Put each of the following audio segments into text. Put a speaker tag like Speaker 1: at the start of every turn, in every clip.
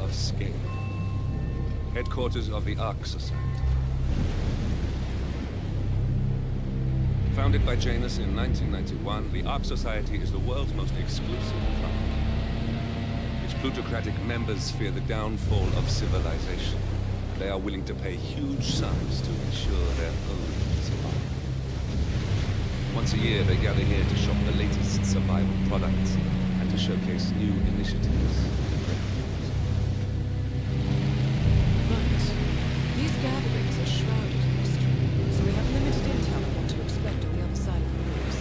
Speaker 1: of Sgail, headquarters of the Ark Society. Founded by Janus in 1991, the Ark Society is the world's most exclusive club. Its plutocratic members fear the downfall of civilization. They are willing to pay huge sums to ensure their own survival. Once a year, they gather here to shop the latest survival products and to showcase new initiatives.
Speaker 2: But these gatherings are shrouded in mystery, so we have limited intel on what to expect on the other side of the walls.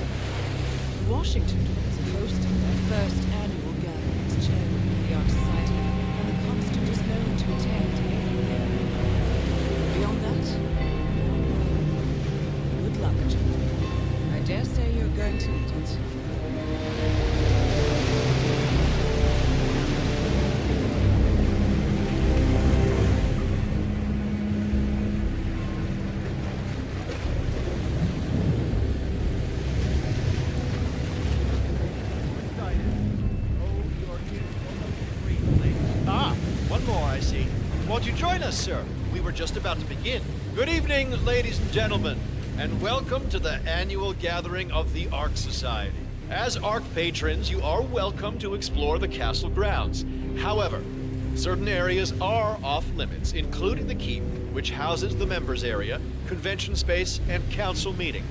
Speaker 2: The Washington twins are hosting their first annual gathering as chairwoman of the Ark Society, and the Constant is known to attend every year. Beyond that, good luck, gentlemen. I dare say you're going to need it.
Speaker 3: One more, I see. Won't you join us, sir? We were just about to begin. Good evening, ladies and gentlemen, and welcome to the annual gathering of the Ark Society. As Ark patrons, you are welcome to explore the castle grounds. However, certain areas are off limits, including the keep, which houses the members area, convention space, and council meeting.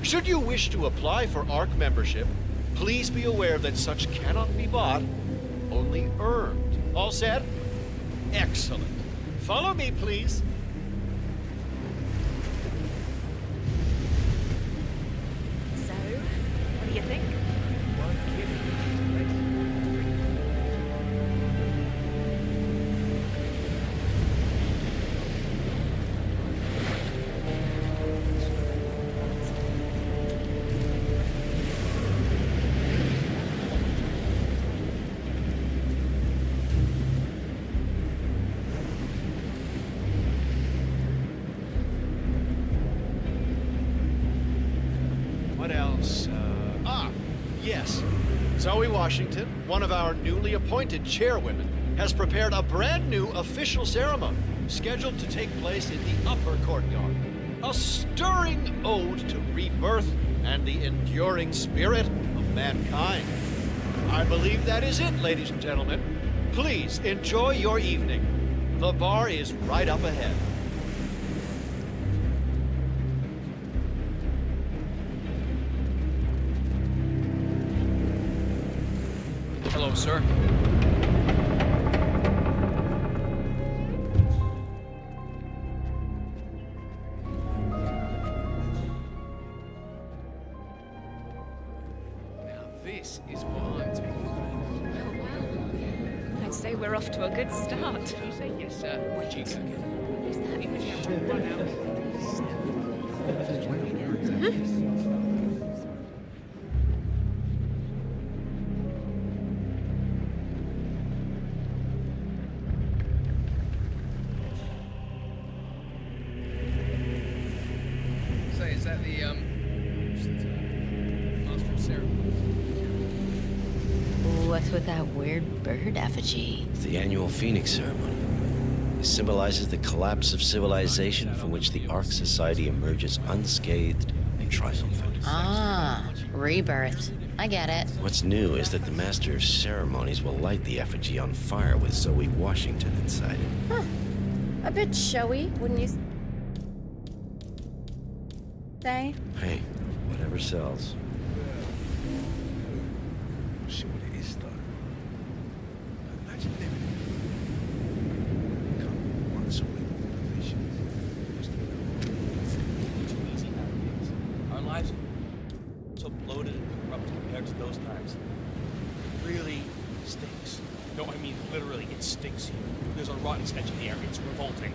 Speaker 3: Should you wish to apply for Ark membership, please be aware that such cannot be bought, only earned. All set? Excellent. Follow me, please.
Speaker 4: So, what do you think?
Speaker 3: What else? Yes. Zoe Washington, one of our newly appointed chairwomen, has prepared a brand new official ceremony scheduled to take place in the upper courtyard. A stirring ode to rebirth and the enduring spirit of mankind. I believe that is it, ladies and gentlemen. Please enjoy your evening. The bar is right up ahead.
Speaker 5: Hello, sir. Now this is what I'm taking.
Speaker 4: Oh, well, I'd say we're off to a good start.
Speaker 5: Say yes, sir. Where'd you go?
Speaker 4: Is that even
Speaker 5: Run out. Say, is that the master of ceremony?
Speaker 6: What's with that weird bird effigy?
Speaker 7: It's the annual Phoenix ceremony. It symbolizes the collapse of civilization from which the Ark Society emerges unscathed and triumphant.
Speaker 6: Ah, rebirth. I get it.
Speaker 7: What's new is that the Master of Ceremonies will light the effigy on fire with Zoe Washington inside it.
Speaker 6: Huh. A bit showy, wouldn't you say?
Speaker 7: Hey, whatever sells.
Speaker 1: See what it is, though. Imagine living come once a week with provisions.
Speaker 8: Too easy nowadays. Our lives are so bloated and corrupt compared to those times. It really stinks. No, I mean literally, it stinks here. There's a rotten stench in the air. It's revolting.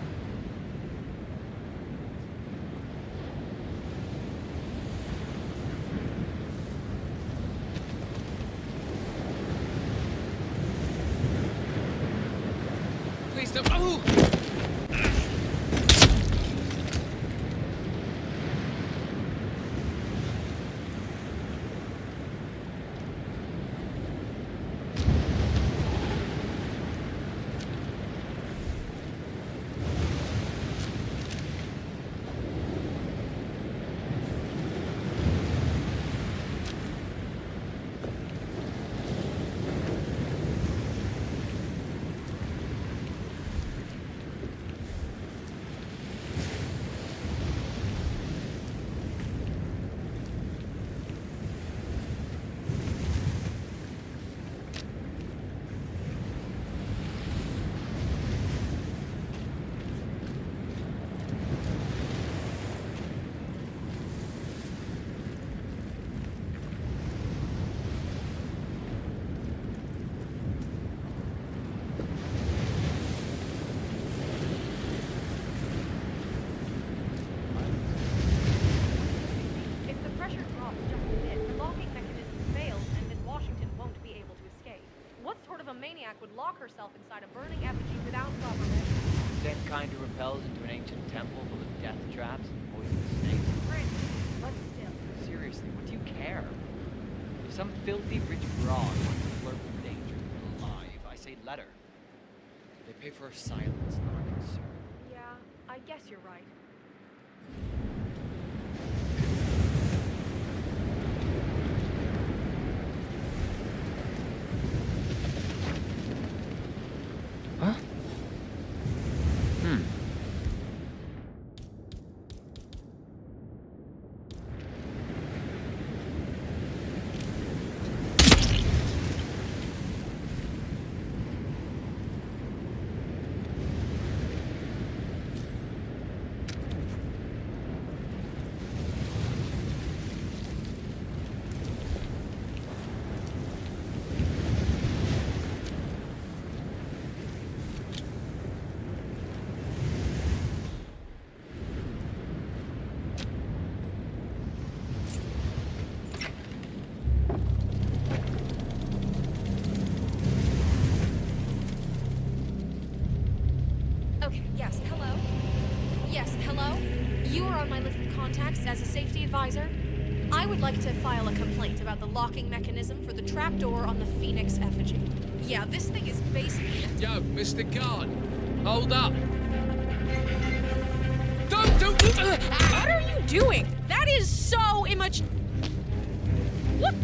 Speaker 5: Please don't. Oh!
Speaker 4: maniac would lock herself inside a burning effigy without proper measure.
Speaker 9: Same kind who repels into an ancient temple full of death traps and poisonous snakes.
Speaker 4: Granted, but still.
Speaker 9: Seriously, what do you care? If some filthy rich broad wants to flirt with danger alive, I say let her. They pay for her silence, not our concern.
Speaker 4: Yeah, I guess you're right.
Speaker 9: Huh?
Speaker 4: Okay, yes, hello? Yes, hello? You are on my list of contacts as a safety advisor. I would like to file a complaint about the locking mechanism for the trapdoor on the Phoenix effigy. Yeah, this thing is basically...
Speaker 5: Yo, Mr. Guard, hold up. Don't...
Speaker 4: What are you doing? That is so immature. What?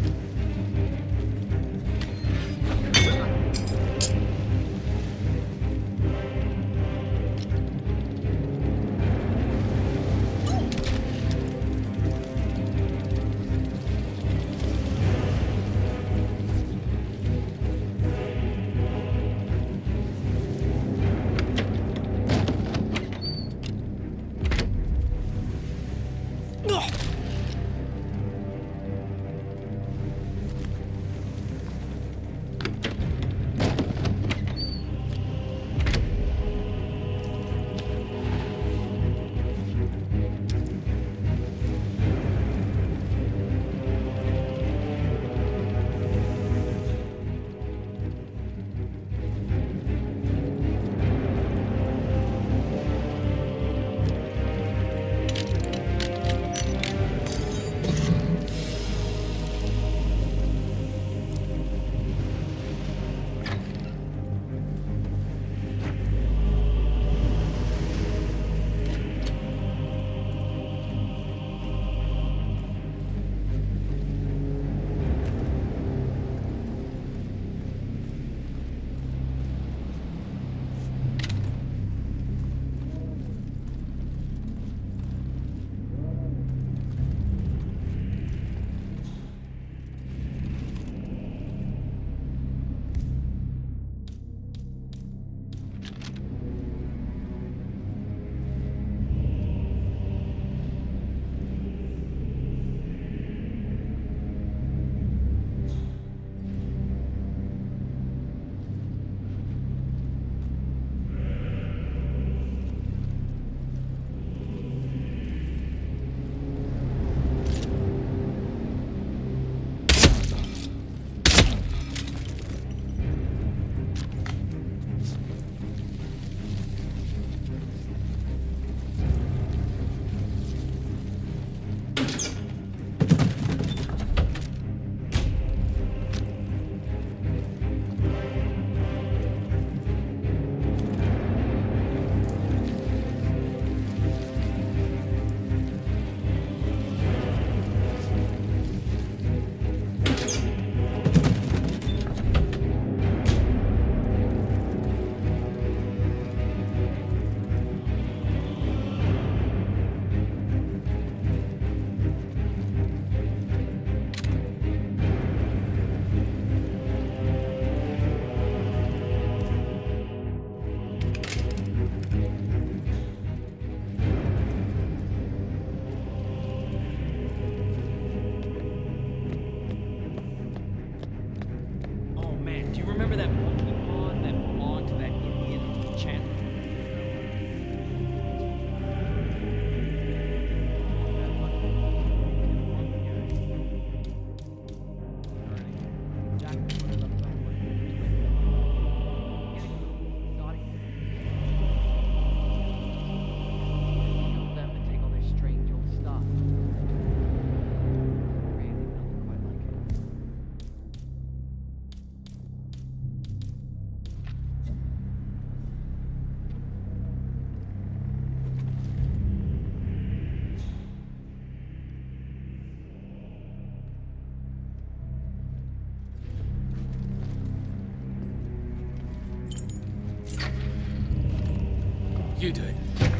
Speaker 5: You do it.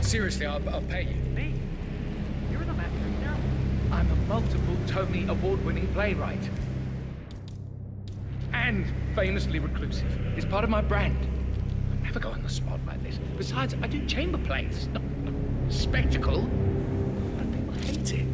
Speaker 5: Seriously, I'll pay you.
Speaker 9: Me? You're the master now? I'm a multiple Tony award-winning playwright. And famously reclusive. It's part of my brand. I never go on the spot like this. Besides, I do chamber plays, not spectacle. But people hate it.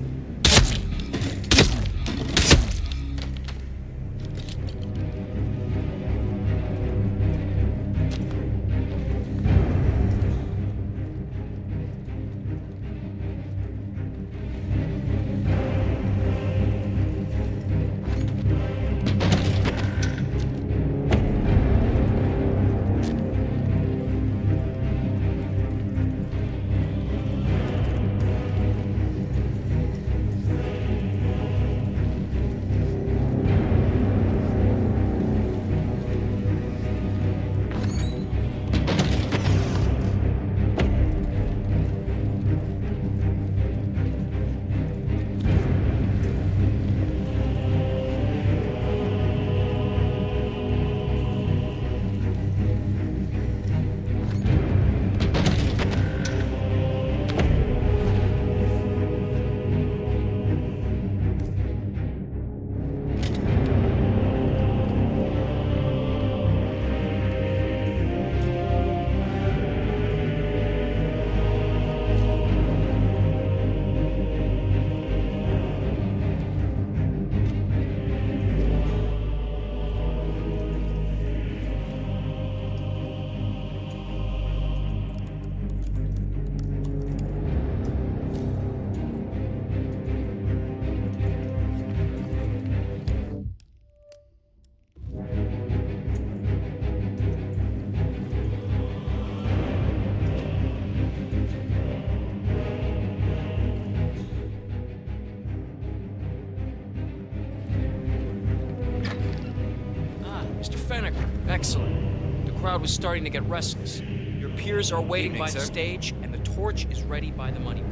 Speaker 10: Excellent. The crowd was starting to get restless. Your peers are waiting
Speaker 11: Evening,
Speaker 10: by the
Speaker 11: sir.
Speaker 10: stage, and the torch is ready by the money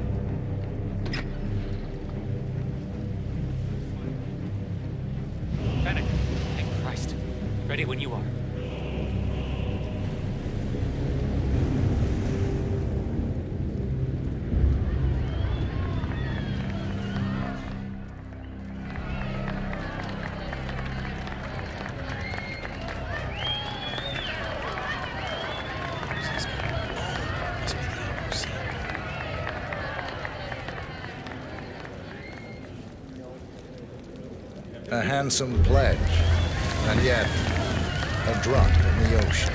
Speaker 10: pit.
Speaker 11: Fennec. Thank Christ. Ready when you are.
Speaker 12: A handsome pledge, and yet a drop in the ocean.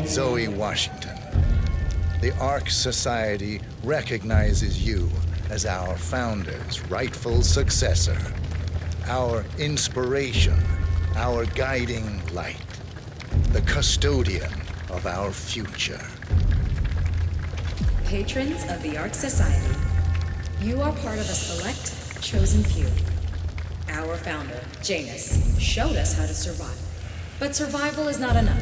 Speaker 12: Zoe Washington, the Ark Society recognizes you as our founder's rightful successor, our inspiration, our guiding light, the custodian of our future.
Speaker 13: Patrons of the Ark Society, you are part of a select, chosen few. Our founder, Janus, showed us how to survive. But survival is not enough.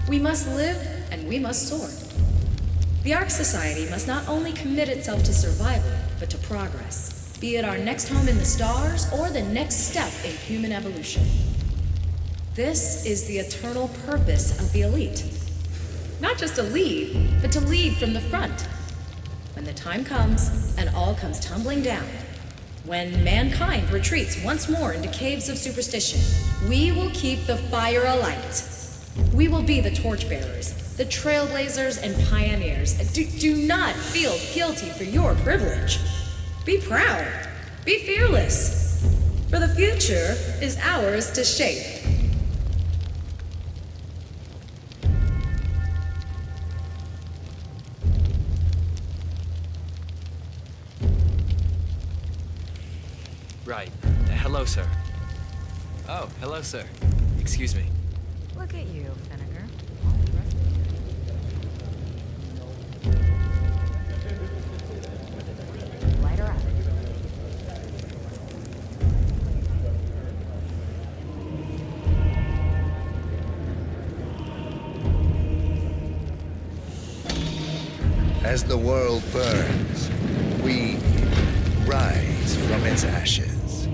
Speaker 13: We must live and we must soar. The Ark Society must not only commit itself to survival, but to progress, be it our next home in the stars or the next step in human evolution. This is the eternal purpose of the elite. Not just to lead, but to lead from the front. When the time comes and all comes tumbling down, when mankind retreats once more into caves of superstition, we will keep the fire alight. We will be the torchbearers, the trailblazers and pioneers. Do not feel guilty for your privilege. Be proud. Be fearless. For the future is ours to shape.
Speaker 10: Right. Hello, sir. Oh, hello, sir. Excuse me.
Speaker 13: Look at you, Vinegar. Light her up.
Speaker 12: As the world burns, we rise from its ashes,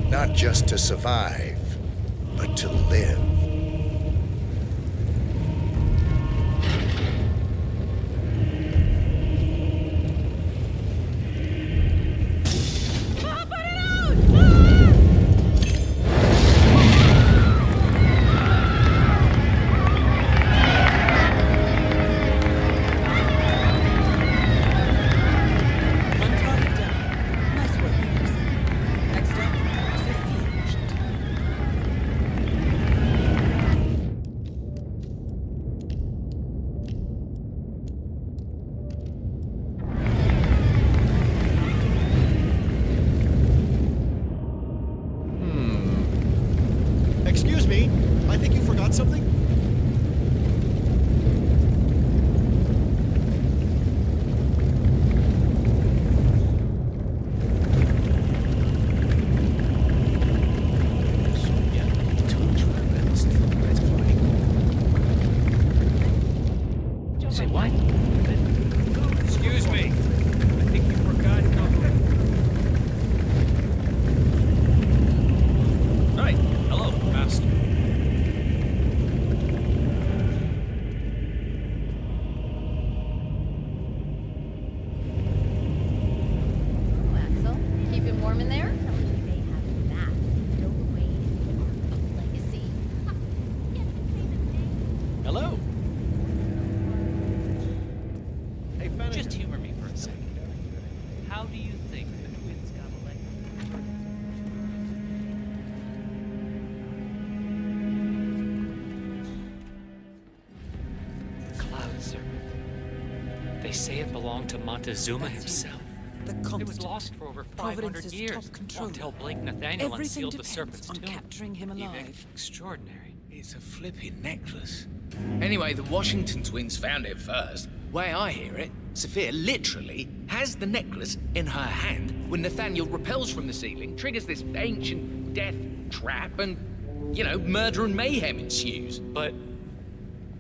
Speaker 12: not just to survive, but to live.
Speaker 3: Excuse me, I think you forgot something?
Speaker 11: Say what? Excuse me. I think you forgot something. Right. Hello, Master.
Speaker 6: Oh, Axel. Keeping warm in there? They have that. Stowed away in the Ark of Legacy.
Speaker 8: Hello. Hey, Fennec.
Speaker 11: Just humor me for a second. How do you think the twins got elected? Cloud Serpent. They say it belonged to Montezuma himself.
Speaker 2: The
Speaker 11: It
Speaker 2: Confident.
Speaker 11: was lost for over 500
Speaker 2: Providence's
Speaker 11: years
Speaker 2: top controller.
Speaker 11: until Blake Nathaniel
Speaker 2: Everything
Speaker 11: unsealed the
Speaker 2: depends
Speaker 11: Serpent's
Speaker 2: on
Speaker 11: tomb.
Speaker 2: capturing him alive.
Speaker 11: Extraordinary.
Speaker 5: It's a flipping necklace. Anyway, the Washington twins found it first. Way I hear it, Sophia literally has the necklace in her hand when Nathaniel repels from the ceiling, triggers this ancient death trap, and, murder and mayhem ensues.
Speaker 11: But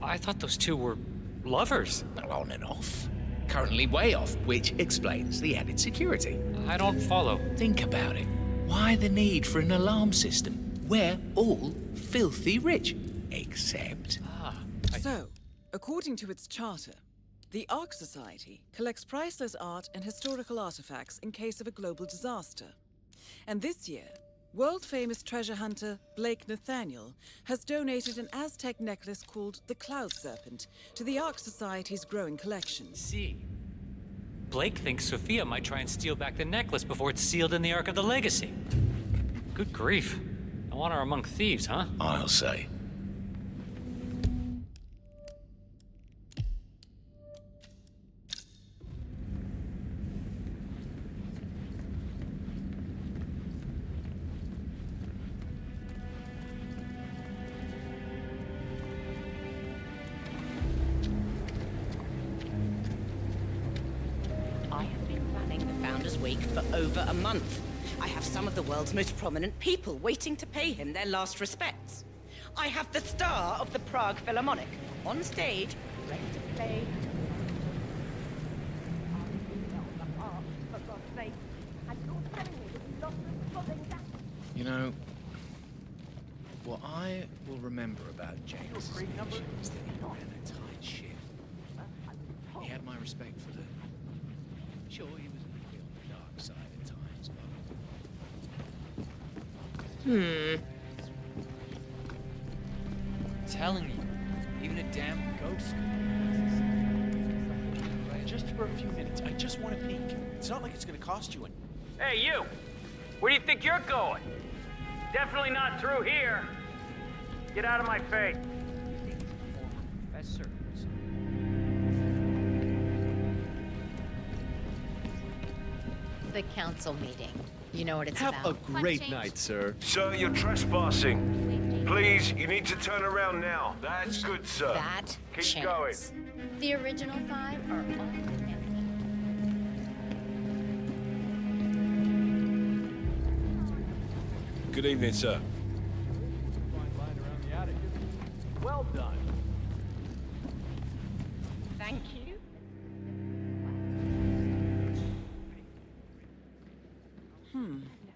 Speaker 11: I thought those two were lovers.
Speaker 5: Well, on and off. Currently way off, which explains the added security.
Speaker 11: I don't follow.
Speaker 5: Think about it. Why the need for an alarm system? We're all filthy rich. Except...
Speaker 2: So, according to its charter, the Ark Society collects priceless art and historical artifacts in case of a global disaster. And this year, world-famous treasure hunter Blake Nathaniel has donated an Aztec necklace called the Cloud Serpent to the Ark Society's growing collection.
Speaker 11: See, Blake thinks Sophia might try and steal back the necklace before it's sealed in the Ark of the Legacy. Good grief. I want her among thieves, huh?
Speaker 5: I'll say.
Speaker 14: I have been running the Founders Week for over a month. I have some of the world's most prominent people waiting to pay him their last respects. I have the star of the Prague Philharmonic on stage, ready to play.
Speaker 5: You know, what I will remember about James is that he ran a tight ship. He had my respect for the... Sure, he was a bit on the dark side at times, but...
Speaker 10: Telling you, even a damn ghost.
Speaker 8: Just for a few minutes. I just want to peek. It's not like it's going to cost you any.
Speaker 15: Hey, you! Where do you think you're going? Definitely not through here. Get out of my face.
Speaker 9: Professor.
Speaker 6: The council meeting.
Speaker 13: You know what it's
Speaker 3: Have
Speaker 13: about.
Speaker 3: a great night, sir.
Speaker 16: Sir, you're trespassing. Please, you need to turn around now. That's good, sir.
Speaker 13: That
Speaker 16: Keep
Speaker 13: chance.
Speaker 16: going.
Speaker 6: The original 5 are all empty.
Speaker 8: Good evening, sir.
Speaker 3: Well done.
Speaker 14: Thank you.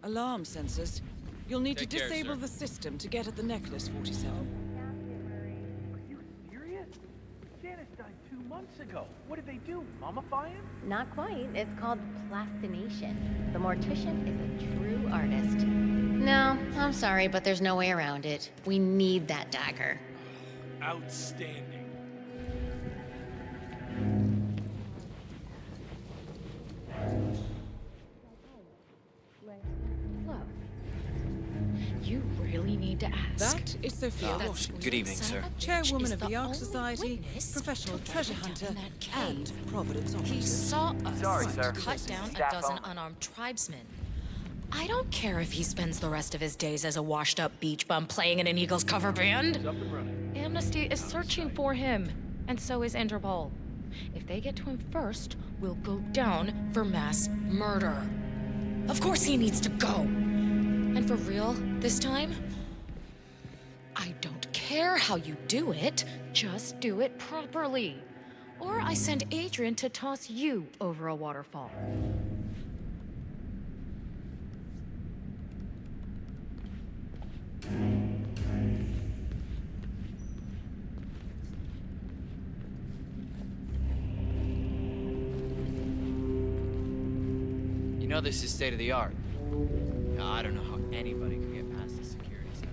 Speaker 2: Alarm sensors. You'll need
Speaker 8: Take
Speaker 2: to
Speaker 8: care,
Speaker 2: disable
Speaker 8: sir.
Speaker 2: the system to get at the necklace, 47.
Speaker 3: Are you serious? Janice died 2 months ago. What did they do? Mummify him?
Speaker 6: Not quite. It's called plastination. The mortician is a true artist. No, I'm sorry, but there's no way around it. We need that dagger.
Speaker 8: Outstanding.
Speaker 6: Look. You really need to ask.
Speaker 2: That is Sophia Washington,
Speaker 10: Good evening, sir.
Speaker 2: chairwoman of the Ark Society, professional treasure hunter, and Providence
Speaker 13: He
Speaker 2: operative.
Speaker 13: saw us
Speaker 15: Sorry, sir.
Speaker 13: cut down a
Speaker 15: Staff
Speaker 13: dozen
Speaker 15: only.
Speaker 13: unarmed tribesmen. I don't care if he spends the rest of his days as a washed-up beach bum playing in an Eagles cover band.
Speaker 3: Up and running.
Speaker 17: Amnesty is searching for him, and so is Interpol.
Speaker 13: If they get to him first, we'll go down for mass murder. Of course he needs to go. And for real, this time, I don't care how you do it,
Speaker 17: Just do it properly.
Speaker 13: or I send Adrian to
Speaker 17: Toss you over a waterfall.
Speaker 10: You know this is state of the art. I don't know how anybody could get past the security setup.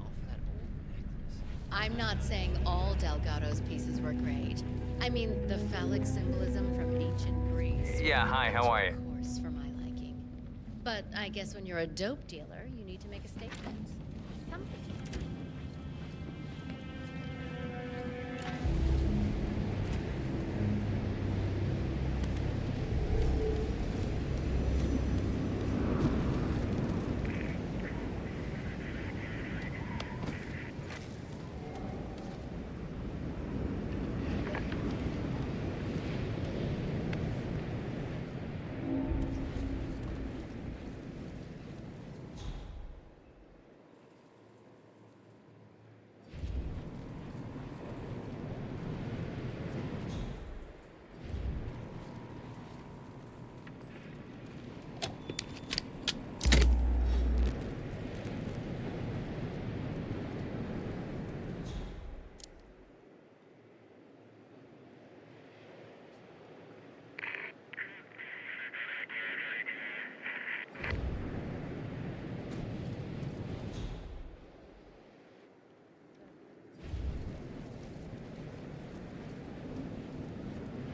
Speaker 10: All for that old necklace.
Speaker 6: I'm not saying all Delgado's pieces were great. I mean, the phallic symbolism from ancient Greece.
Speaker 15: Yeah, hi, how are you?
Speaker 6: Of course, for my liking. But I guess when you're a dope dealer, you need to make a statement. Something.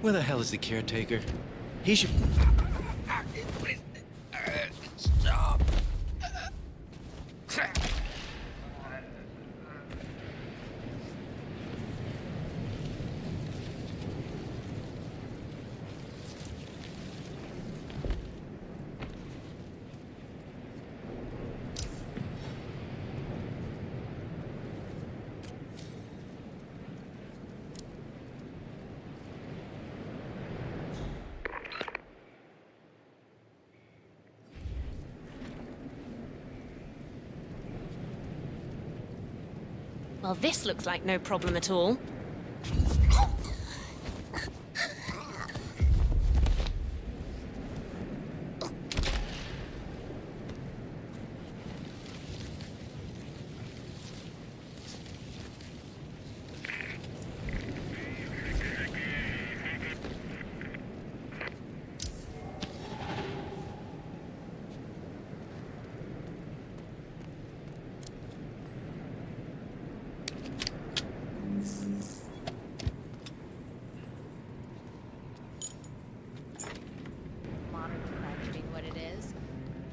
Speaker 7: Where the hell is the caretaker? He should... Stop!
Speaker 17: Well, this looks like no problem at all.
Speaker 6: Modern society being what it is,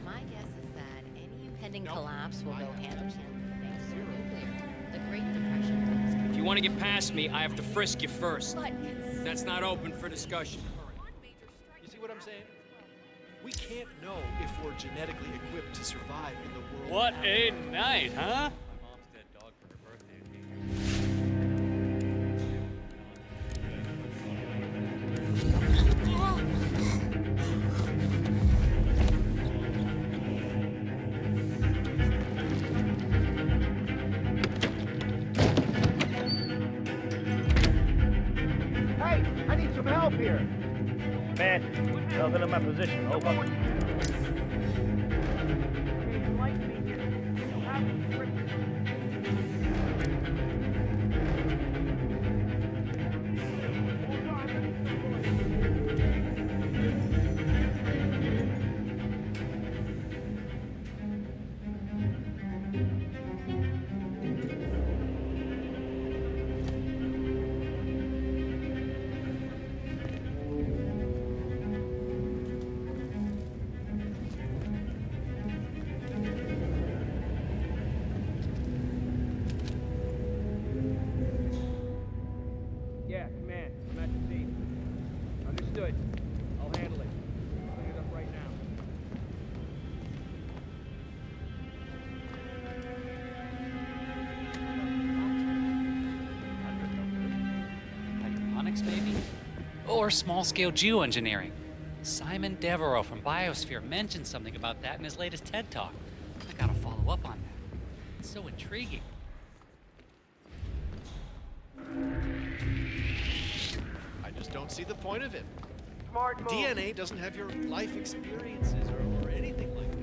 Speaker 6: my guess is that any impending collapse will go hand in hand with things so nuclear. The Great Depression.
Speaker 15: If you want to get past me, I have to frisk you first.
Speaker 6: But
Speaker 15: That's not open for discussion.
Speaker 3: You see what I'm saying? we can't know if we're genetically equipped to survive in the world.
Speaker 11: What a night, huh?
Speaker 9: My mom's dead dog for her birthday.
Speaker 15: Hey, I need some help here. Man, nothing in my position. Over. Yeah, command. I'm at the scene. Understood. I'll handle it. Clean it up right now.
Speaker 11: Hydroponics, maybe? Or small-scale geoengineering. Simon Devereaux from Biosphere mentioned something about that in his latest TED Talk. I gotta follow up on that. It's so intriguing.
Speaker 3: I just don't see the point of it.
Speaker 15: Smart move.
Speaker 3: DNA doesn't have your life experiences or anything like that.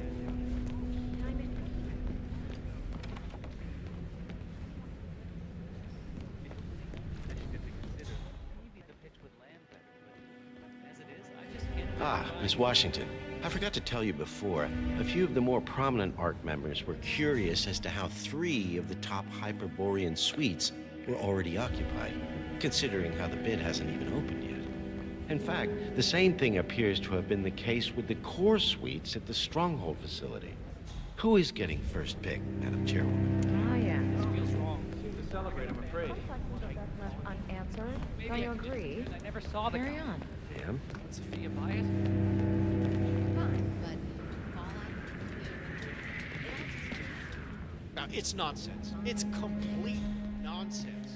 Speaker 7: Ah, Miss Washington. I forgot to tell you before, a few of the more prominent ARC members were curious as to how 3 of the top Hyperborean suites were already occupied, considering how the bid hasn't even opened yet. In fact, the same thing appears to have been the case with the core suites at the Stronghold facility. Who is getting first pick, Madam Chairwoman?
Speaker 17: Ah, yeah.
Speaker 11: This feels wrong.
Speaker 15: Seem to celebrate, I'm afraid.
Speaker 17: Left unanswered. Don't you agree?
Speaker 11: I never saw the
Speaker 17: Carry
Speaker 11: guy.
Speaker 17: on.
Speaker 7: Ma'am?
Speaker 11: Would Sophia buy it?
Speaker 6: Fine, but Fallout,
Speaker 3: Now, it's nonsense. It's complete nonsense.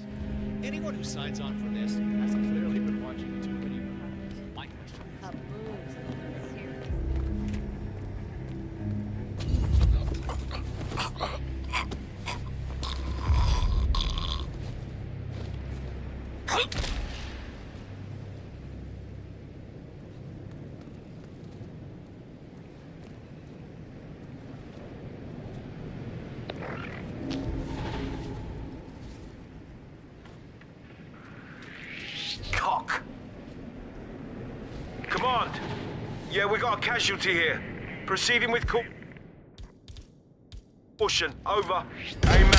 Speaker 3: Anyone who signs on for this has clearly been watching too many movies.
Speaker 11: My question is,
Speaker 6: a boob's serious.
Speaker 16: Cock. Command. Yeah, we got a casualty here. Proceeding with caution. Over. Amen.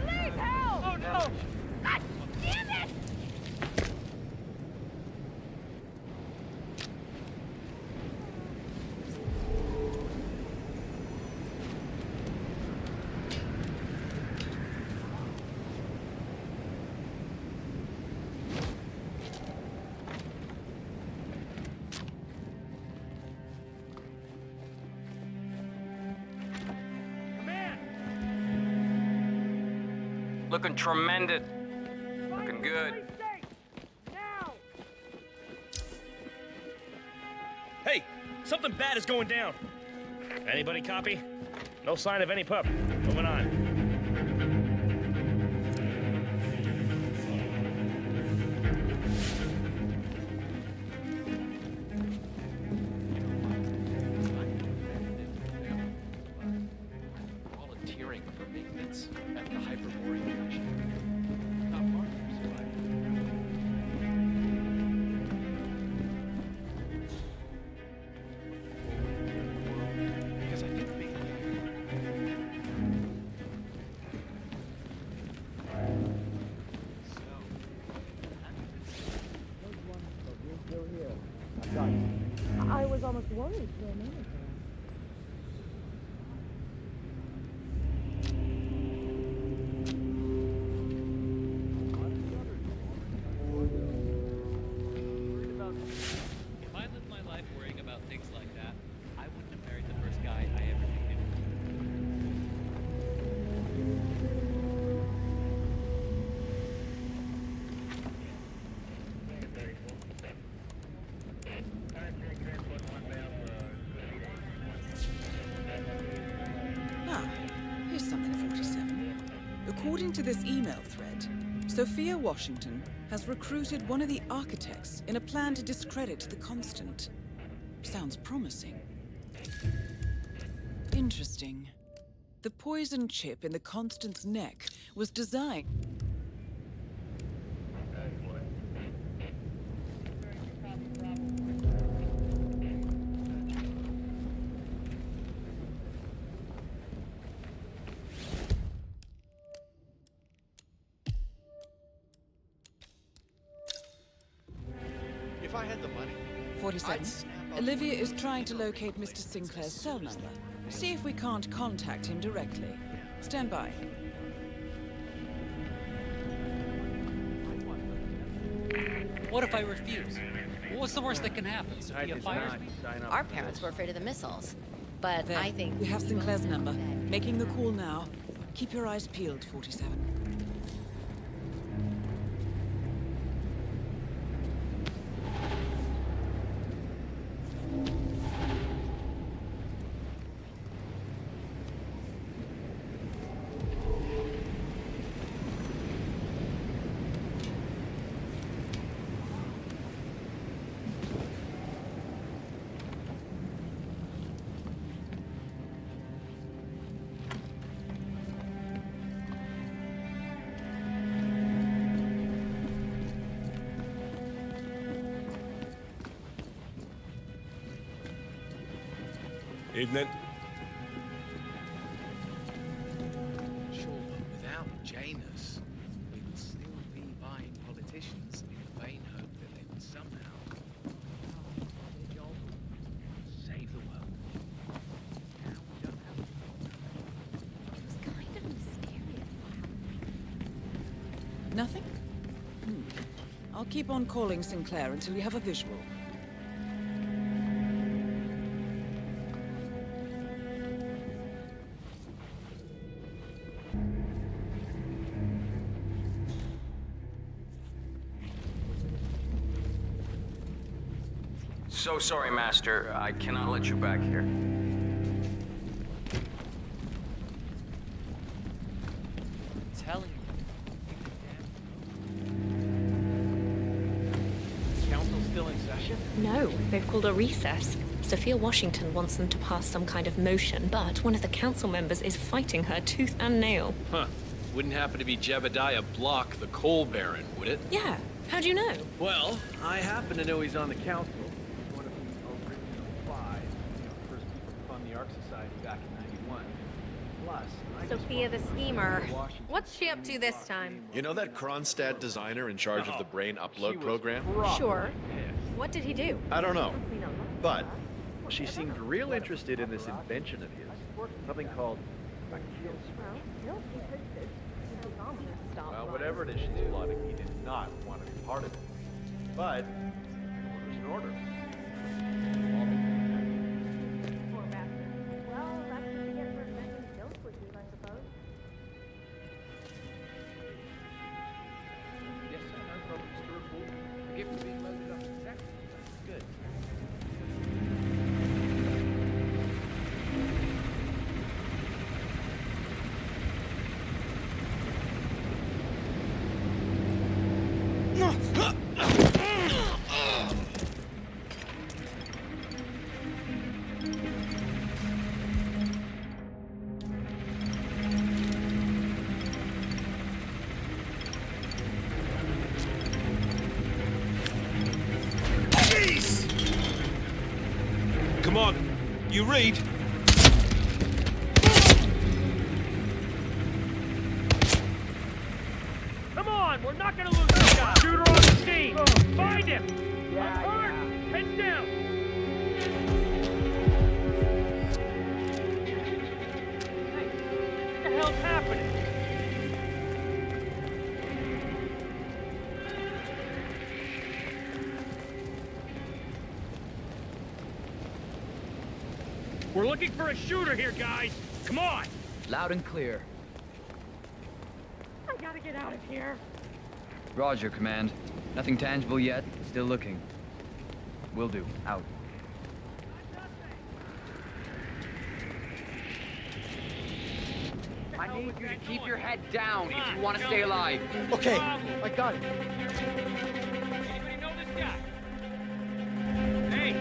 Speaker 15: Please help! Oh no!
Speaker 6: God damn it!
Speaker 10: Looking tremendous. Looking good.
Speaker 15: Hey, something bad is going down. Anybody copy? No sign of any pup. Moving on.
Speaker 11: volunteering for maintenance at the Hyperborean station. Not part of your survival. Because I think maybe
Speaker 17: I was almost worried for a minute.
Speaker 2: According to this email thread, Sophia Washington has recruited one of the architects in a plan to discredit the Constant. Sounds promising. Interesting. The poison chip in the Constant's neck was designed...
Speaker 3: If I had the money,
Speaker 2: 47. Olivia is trying to locate Mr. Sinclair's cell number. See if we can't contact him directly. Stand by.
Speaker 11: What if I refuse? What's the worst that can happen? Sophia fires me?
Speaker 6: Our parents were afraid of the missiles. But
Speaker 2: There.
Speaker 6: I think...
Speaker 2: We have Sinclair's number. Making the call now. Keep your eyes peeled, 47.
Speaker 16: Evening.
Speaker 5: Sure, but without Janus, we would still be buying politicians in vain hope that they would somehow save the world.
Speaker 2: Nothing? I'll keep on calling Sinclair until you have a visual.
Speaker 18: So sorry, Master. I cannot let you back here.
Speaker 9: Telling you. Council's still in session?
Speaker 17: No, they've called a recess. Sophia Washington wants them to pass some kind of motion, but one of the council members is fighting her tooth and nail.
Speaker 19: Huh. Wouldn't happen to be Jebediah Block, the coal baron, would it?
Speaker 17: Yeah. How'd you know?
Speaker 19: Well, I happen to know he's on the council. One of the original 5, first people to fund the Ark Society back in '91. Plus,
Speaker 4: Sophia the schemer. What's she up to this time?
Speaker 3: you know that Kronstadt designer in charge of the brain upload program?
Speaker 4: Sure. What did he do?
Speaker 3: I don't know. But she seemed real interested in this invention of his. Something called a kill switch. Well, whatever it is she's plotting, he did not want to be part of it. But order's an order.
Speaker 4: Poor bastard. Well, that's what you get for inventing kill switches, I suppose.
Speaker 5: Yes, sir, no problems to report. The gift is being loaded up exactly. Good.
Speaker 16: Come on. You read?
Speaker 15: Come on, we're not gonna lose this guy. Shooter on the scene. Find him. I'm hurt. Heads down. Hey, what the hell's happening? We're looking for a shooter here, guys. Come on.
Speaker 9: Loud and clear.
Speaker 17: I gotta get out of here.
Speaker 9: Roger, Command. Nothing tangible yet. Still looking. Will do. Out.
Speaker 14: I
Speaker 9: I need you to keep your head down if you want to stay alive.
Speaker 3: Okay, I got it.
Speaker 15: Anybody know this guy? Hey!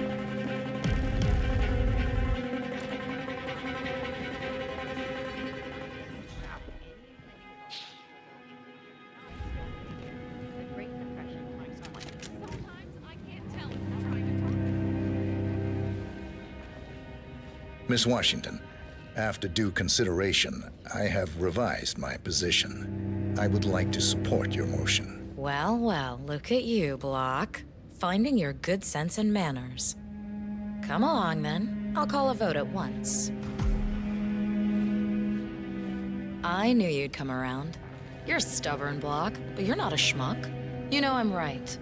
Speaker 6: The Great Depression.
Speaker 4: Sometimes I can't tell if you're trying to talk.
Speaker 12: Miss Washington, after due consideration, I have revised my position. I would like to support your motion.
Speaker 13: Well, well, look at you, Block. Finding your good sense and manners. Come along, then. I'll call a vote at once. I knew you'd come around. You're stubborn, Block, but you're not a schmuck. You know I'm right.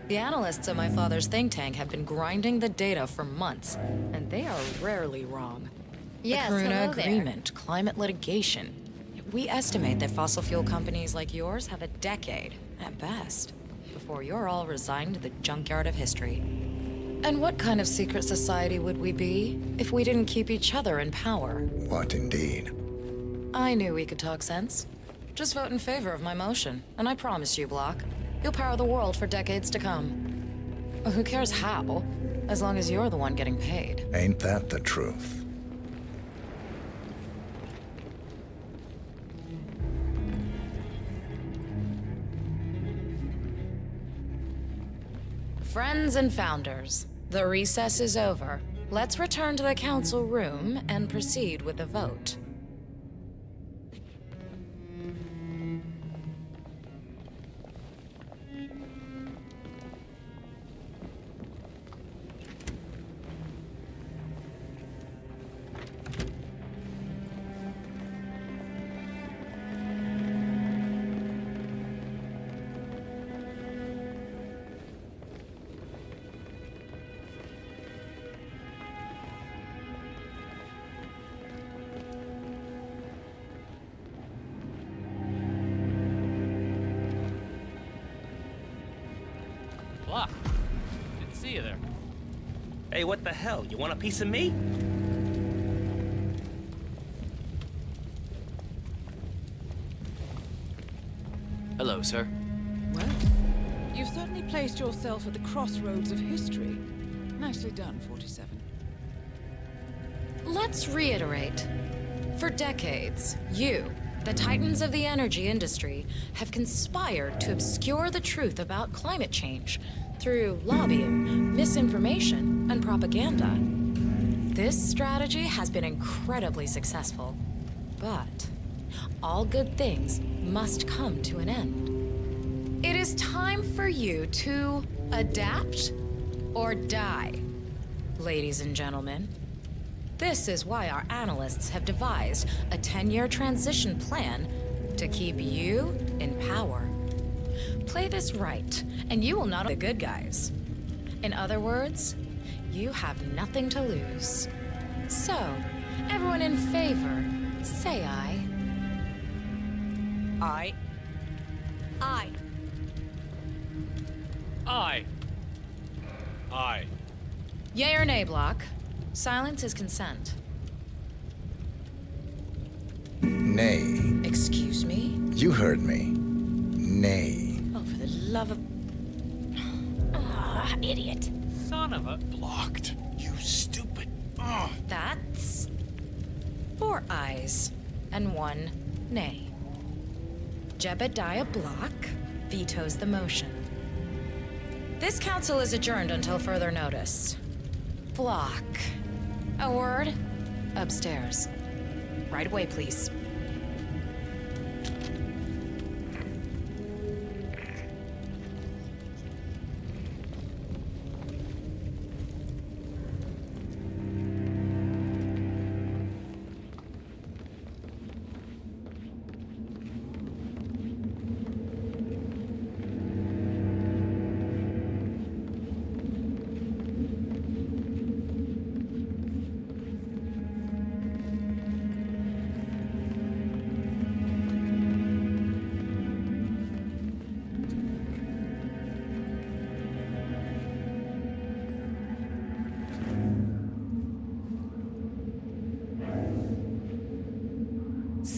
Speaker 13: The analysts at my father's think tank have been grinding the data for months, and they are rarely wrong.
Speaker 6: Yes,
Speaker 13: the Karuna
Speaker 6: hello there.
Speaker 13: Agreement, climate litigation. We estimate that fossil fuel companies like yours have a decade, at best, before you're all resigned to the junkyard of history. And what kind of secret society would we be if we didn't keep each other in power?
Speaker 12: What indeed?
Speaker 13: I knew we could talk sense. Just vote in favor of my motion, and I promise you, Block, you'll power the world for decades to come. Who cares how, as long as you're the one getting paid.
Speaker 12: Ain't that the truth?
Speaker 13: Friends and founders, the recess is over. Let's return to the council room and proceed with the vote.
Speaker 11: Block. Didn't see you there.
Speaker 15: Hey, what the hell? You want a piece of me?
Speaker 10: Hello, sir.
Speaker 2: Well, you've certainly placed yourself at the crossroads of history. Nicely done, 47.
Speaker 13: Let's reiterate. For decades, you, the titans of the energy industry, have conspired to obscure the truth about climate change through lobbying, misinformation, and propaganda. This strategy has been incredibly successful, but all good things must come to an end. It is time for you to adapt or die, ladies and gentlemen. This is why our analysts have devised a 10-year transition plan to keep you in power. Play this right, and you will not be the good guys. In other words, you have nothing to lose. So, everyone in favor, say aye.
Speaker 14: Aye.
Speaker 4: Aye.
Speaker 11: Aye.
Speaker 8: Aye.
Speaker 13: Yay or nay, Block? Silence is consent.
Speaker 12: Nay.
Speaker 13: Excuse me?
Speaker 12: You heard me. Nay.
Speaker 13: Oh, for the love of... Ah, idiot.
Speaker 11: Son of a...
Speaker 8: Blocked. You stupid.
Speaker 13: That's... 4 ayes and 1 nay. Jebediah Block vetoes the motion. This council is adjourned until further notice. Block. A word? Upstairs. Right away, please.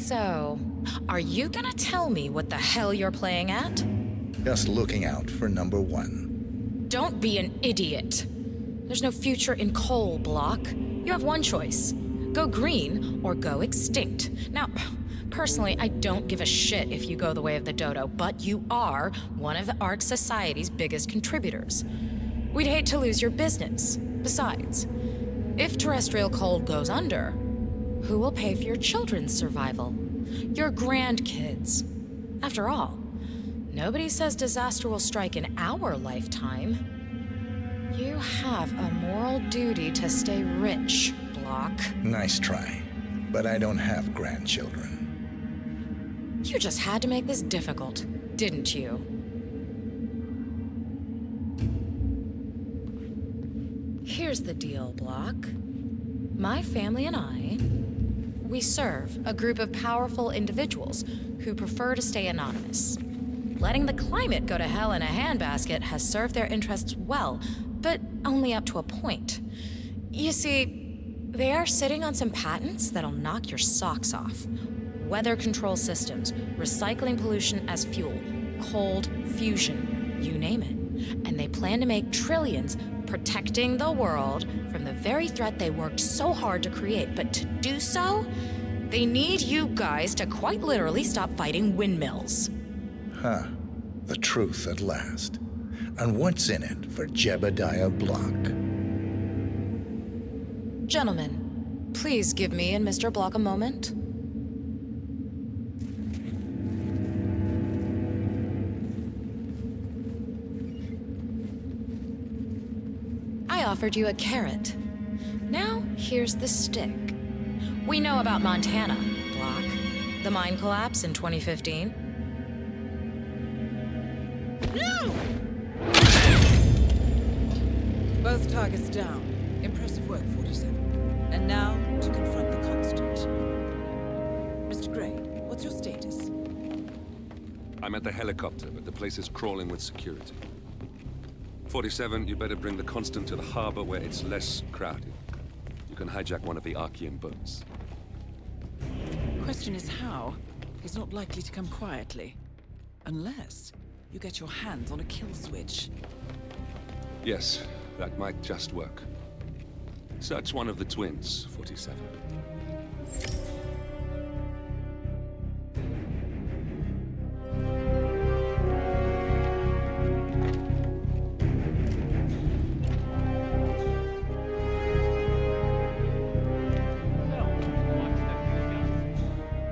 Speaker 13: So, are you gonna tell me what the hell you're playing at?
Speaker 12: Just looking out for number one.
Speaker 13: Don't be an idiot. There's no future in coal, Block. You have one choice. Go green or go extinct. Now, personally, I don't give a shit if you go the way of the dodo, but you are one of the Ark Society's biggest contributors. We'd hate to lose your business. Besides, if terrestrial coal goes under, who will pay for your children's survival? Your grandkids. After all, nobody says disaster will strike in our lifetime. You have a moral duty to stay rich, Block.
Speaker 12: Nice try, but I don't have grandchildren.
Speaker 13: You just had to make this difficult, didn't you? Here's the deal, Block. My family and I, we serve a group of powerful individuals who prefer to stay anonymous. Letting the climate go to hell in a handbasket has served their interests well, but only up to a point. You see, they are sitting on some patents that'll knock your socks off. Weather control systems, recycling pollution as fuel, cold fusion, you name it. And they plan to make trillions protecting the world from the very threat they worked so hard to create. But to do so, they need you guys to quite literally stop fighting windmills.
Speaker 12: Huh. The truth at last. And what's in it for Jebediah Block?
Speaker 13: Gentlemen, please give me and Mr. Block a moment. I offered you a carrot. Now, here's the stick. We know about Montana, Block. The mine collapse in 2015.
Speaker 2: No! Both targets down. Impressive work, 47. And now, to confront the Constant. Mr. Gray, what's your status?
Speaker 1: I'm at the helicopter, but the place is crawling with security. 47, you better bring the Constant to the harbor where it's less crowded. You can hijack one of the Archean boats.
Speaker 2: Question is how? He's not likely to come quietly. Unless you get your hands on a kill switch.
Speaker 1: Yes, that might just work. Search one of the twins, 47.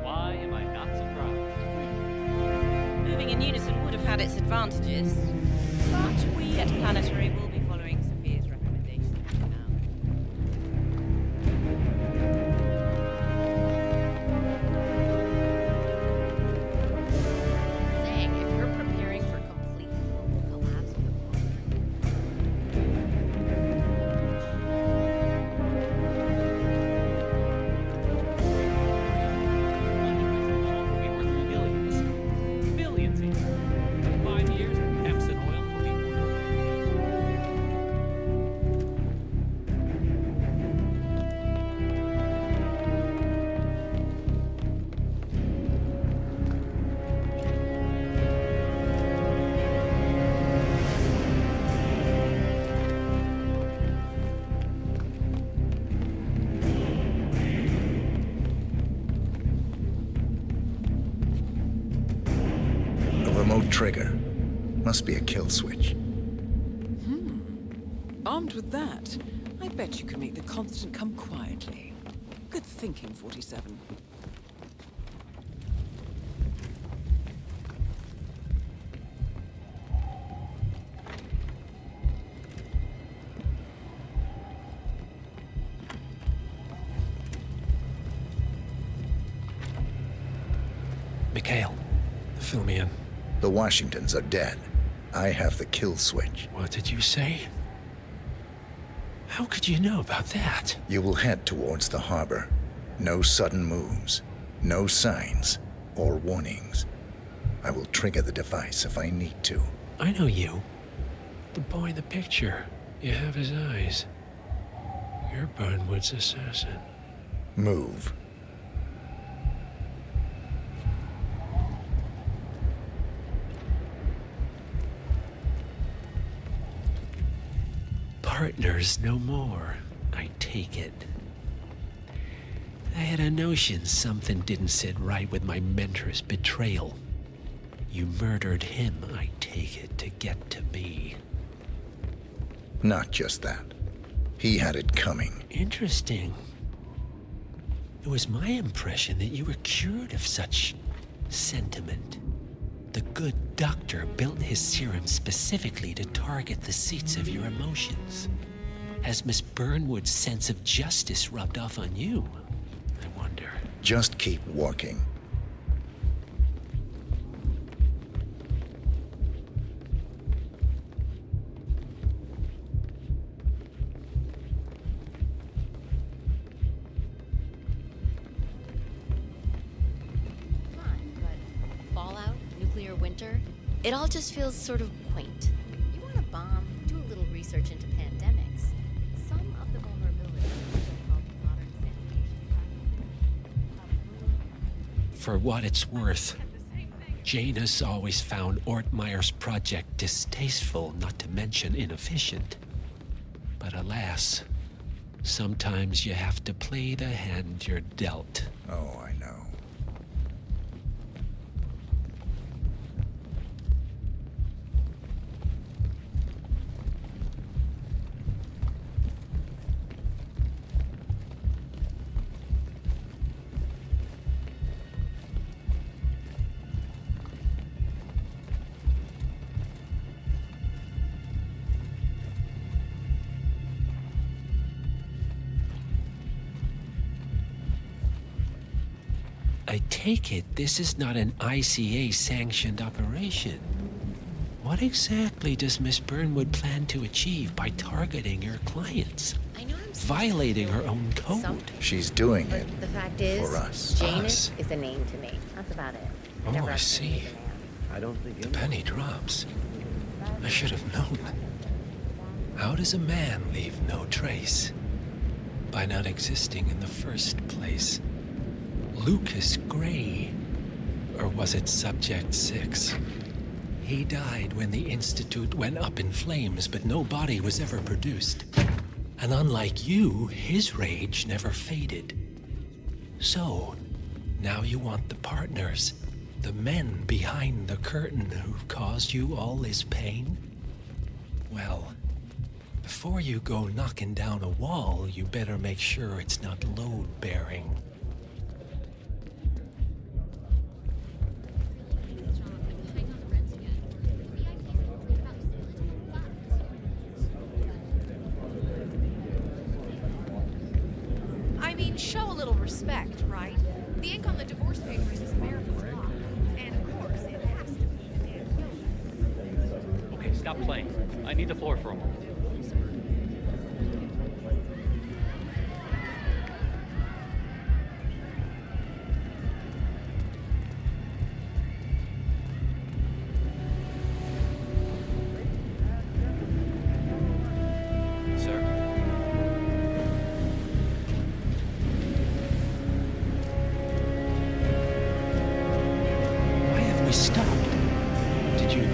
Speaker 11: Why am I not surprised?
Speaker 14: Moving in unison would have had its advantages, but we at Planetary will be following Sophia's recommendations now.
Speaker 6: Saying if you're preparing for complete global collapse of the
Speaker 11: Billions even. 5 years, Epson oil will be
Speaker 12: A remote trigger. Must be a kill switch.
Speaker 2: Armed with that, I bet you can make the Constant come quietly. Good thinking, 47.
Speaker 20: Mikhail, fill me in.
Speaker 12: The Washingtons are dead. I have the kill switch.
Speaker 20: What did you say? How could you know about that?
Speaker 12: You will head towards the harbor. No sudden moves. No signs or warnings. I will trigger the device if I need to.
Speaker 20: I know you. The boy in the picture. You have his eyes. You're Burnwood's assassin.
Speaker 12: Move.
Speaker 20: partners no more, I take it. I had a notion something didn't sit right with my mentor's betrayal. You murdered him, I take it, to get to me.
Speaker 12: Not just that. He had it coming.
Speaker 20: Interesting. It was my impression that you were cured of such sentiment. The good doctor built his serum specifically to target the seats of your emotions. Has Miss Burnwood's sense of justice rubbed off on you? I wonder.
Speaker 12: Just keep walking.
Speaker 6: Fallout, nuclear winter, it all just feels sort of quaint. You want a bomb? Do a little research into pandemics. Some of the vulnerabilities are called modern sanitation.
Speaker 20: For what it's worth, Janus always found Ortmeyer's project distasteful, not to mention inefficient. But alas, sometimes you have to play the hand you're dealt.
Speaker 12: Oh, I know.
Speaker 20: I take it this is not an ICA-sanctioned operation. What exactly does Miss Burnwood plan to achieve by targeting your clients?
Speaker 6: I know I'm
Speaker 20: violating her own code.
Speaker 12: She's doing it
Speaker 6: The fact is,
Speaker 12: for us.
Speaker 6: Janus is a name to me. That's about it.
Speaker 20: Oh, I see.
Speaker 7: I don't think
Speaker 20: The penny drops. I should have known. How does a man leave no trace? By not existing in the first place. Lucas Gray. Or was it Subject 6? He died when the Institute went up in flames, but no body was ever produced. And unlike you, his rage never faded. So, now you want the partners, the men behind the curtain who've caused you all this pain? Well, before you go knocking down a wall, you better make sure it's not load-bearing.
Speaker 4: I mean, show a little respect, right? The ink on the divorce papers is America's law. And of course, it has to be the damn guilty.
Speaker 11: Okay, stop playing. I need the floor for a moment.
Speaker 20: Stopped. Did you?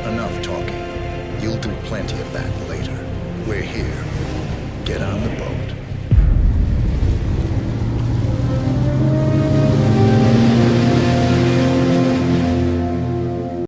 Speaker 12: Enough talking. You'll do plenty of that later. We're here. Get on the boat.